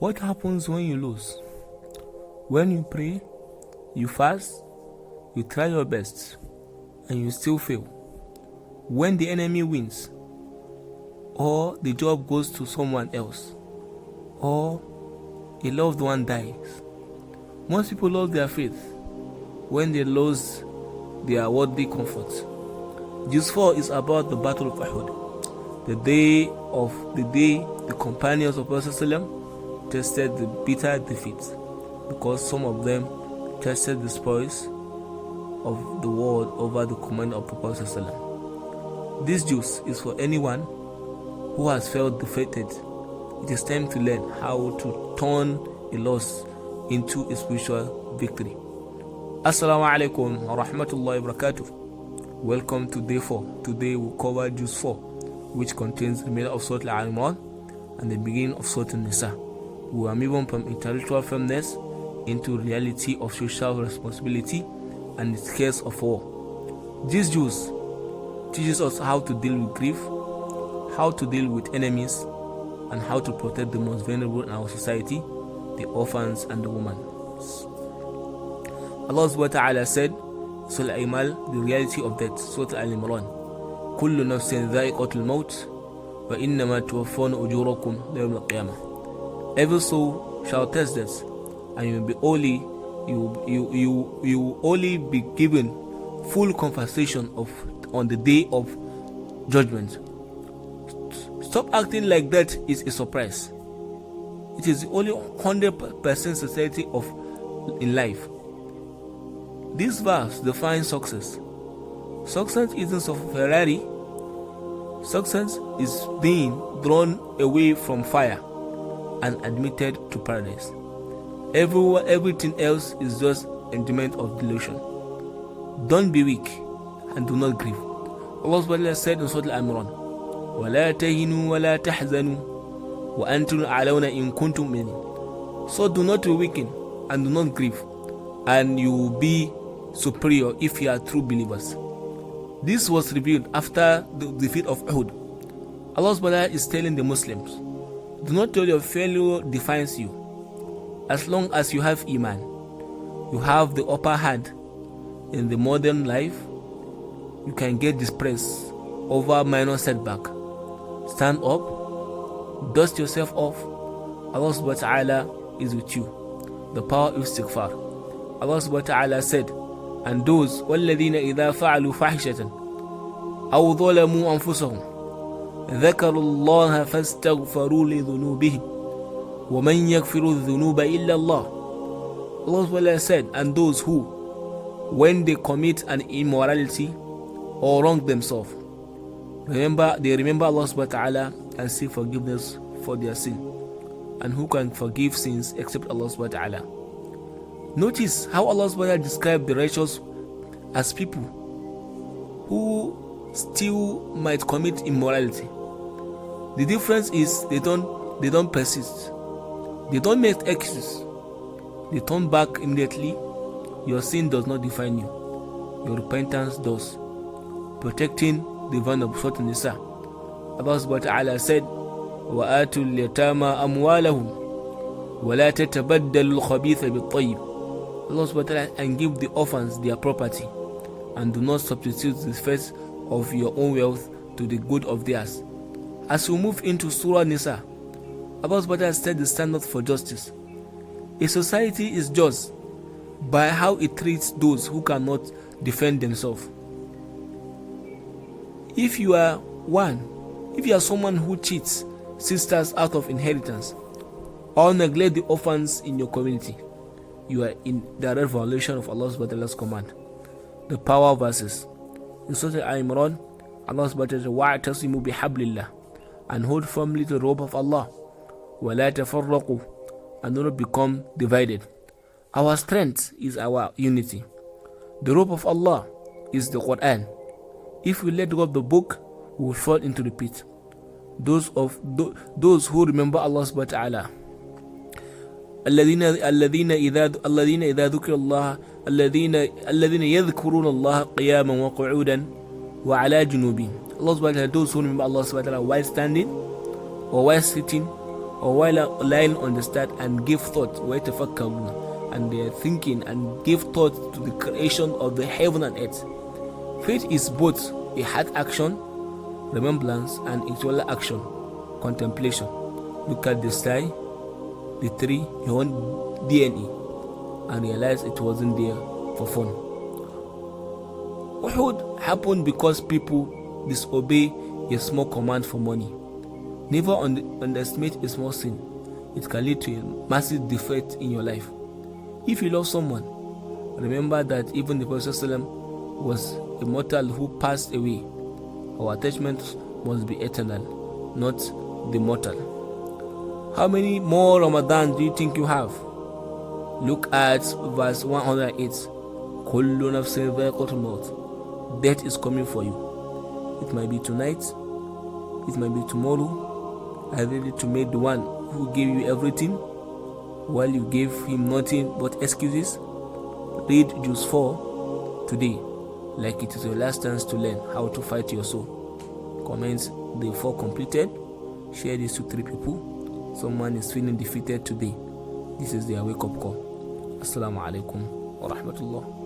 What happens when you lose? When you pray, you fast, you try your best, and you still fail. When the enemy wins, or the job goes to someone else, or a loved one dies. Most people lose their faith when they lose their worldly comfort. Juz 4 is about the Battle of Uhud, the day the companions of Prophet tasted the bitter defeat, because some of them tasted the spoils of the world over the command of the Prophet. This juice is for anyone who has felt defeated. It is time to learn how to turn a loss into a spiritual victory. Assalamu alaikum wa rahmatullahi wa barakatuh. Welcome to day 4. Today we cover Juz 4, which contains the middle of Surah Al-Imran and the beginning of Surah An-Nisa. We are moving from intellectual firmness into reality of social responsibility and the scares of war. This Juz teaches us how to deal with grief, how to deal with enemies, and how to protect the most vulnerable in our society, the orphans and the women. Allah subhanahu wa ta'ala said, Surah Al-Imal, the reality of death, Surah Al-Imran, كل نفس ذائقة الموت وإنما توفون أجوركم يوم القيامة. Every soul shall test death, and you will only be given full compensation on the day of judgment. Stop acting like that is a surprise. It is only 100% certainty in life. This verse defines success. Success isn't a Ferrari. Success is being drawn away from fire and admitted to paradise. Everything else is just enjoyment of delusion. Don't be weak and do not grieve. Allah subhanahu wa ta'ala said in Surah Al-Imran, وَلَا تَهِنُوا وَلَا تَحْزَنُوا وَأَنْتُمْ الْأَعْلَوْنَ إِن كُنتُم مُؤْمِنِينَ. So do not be weakened and do not grieve, and you will be superior if you are true believers. This was revealed after the defeat of Uhud. Allah subhanahu wa ta'ala is telling the Muslims, do not let your failure defines you. As long as you have Iman, you have the upper hand in the modern life. You can get dispraise over minor setback. Stand up, dust yourself off. Allah subhanahu wa ta'ala is with you. The power of istighfar. Allah subhanahu wa ta'ala said, and those وَالَّذِينَ إِذَا فَعَلُوا فَاحِشَةً أَوْ ظَلَمُوا أَنفُسَهُمْ ذَكَرُوا اللَّهَ فَاسْتَغْفَرُوا لِذُنُوبِهِمْ وَمَنْ يَغْفِرُ الذُّنُوبَ إِلَّا اللَّهُ. Allah subhanahu wa ta'ala said, and those who, when they commit an immorality or wrong themselves, they remember Allah subhanahu wa ta'ala and seek forgiveness for their sin. And who can forgive sins except Allah subhanahu wa ta'ala? Notice how Allah subhanahu wa ta'ala described the righteous as people who still might commit immorality. The difference is they don't persist. They don't make excuses. They turn back immediately. Your sin does not define you. Your repentance does. Protecting the vulnerable. Surah An-Nisa. Allah subhanahu wa ta'ala said, وَآتُوا الْيَتَامَى أَمْوَالَهُمْ وَلَا تَتَبَدَّلُوا الْخَبِيثَ بِالطَّيِّبِ. Allah subhanahu wa ta'ala, and give the orphans their property, and do not substitute the first of your own wealth to the good of theirs. As we move into Surah Nisa, Allah subhanahu wa ta'ala set the standard for justice. A society is just by how it treats those who cannot defend themselves. If you are someone who cheats sisters out of inheritance or neglect the orphans in your community, you are in direct violation of Allah subhanahu wa ta'ala's command. The power verses. In Surah Al-Imran, Allah subhanahu wa ta'ala says, وَاعْتَصِمُوا بِحَبْلِ اللَّهِ, and hold firmly to the rope of Allah. وَلَا تَفَرَّقُوا, and do not become divided. Our strength is our unity. The rope of Allah is the Quran. If we let go of the book, we will fall into the pit. Those who remember Allah subhanahu wa ta'ala, الذين إذا ذكر الله الذين يذكرون الله قياما وقعودا وعلى جنوبهم. Allah subhanahu wa ta'ala, those who remember Allah subhanahu wa ta'ala while standing or while sitting or while lying on the start and give thought, and they are thinking and give thought to the creation of the heaven and earth. Faith is both a heart action, remembrance, and intellectual action, contemplation. Look at the sky, the tree, your own DNA, and realize it wasn't there for fun. Uhud happened because people disobey a small command for money. Never underestimate a small sin. It can lead to a massive defeat in your life. If you love someone, remember that even the Prophet ﷺ was a mortal who passed away. Our attachment must be eternal, not the mortal. How many more Ramadan do you think you have? Look at verse 108. Kullu nafsin dha'iqatul maut. Death is coming for you. It might be tonight, it might be tomorrow. Are you ready to meet the one who gave you everything while you gave him nothing but excuses? Read Juz 4 today, like it is your last chance to learn how to fight your soul. Comments the 4 completed. Share this to 3 people. Someone is feeling defeated today. This is their wake-up call. Assalamu alaikum wa rahmatullah.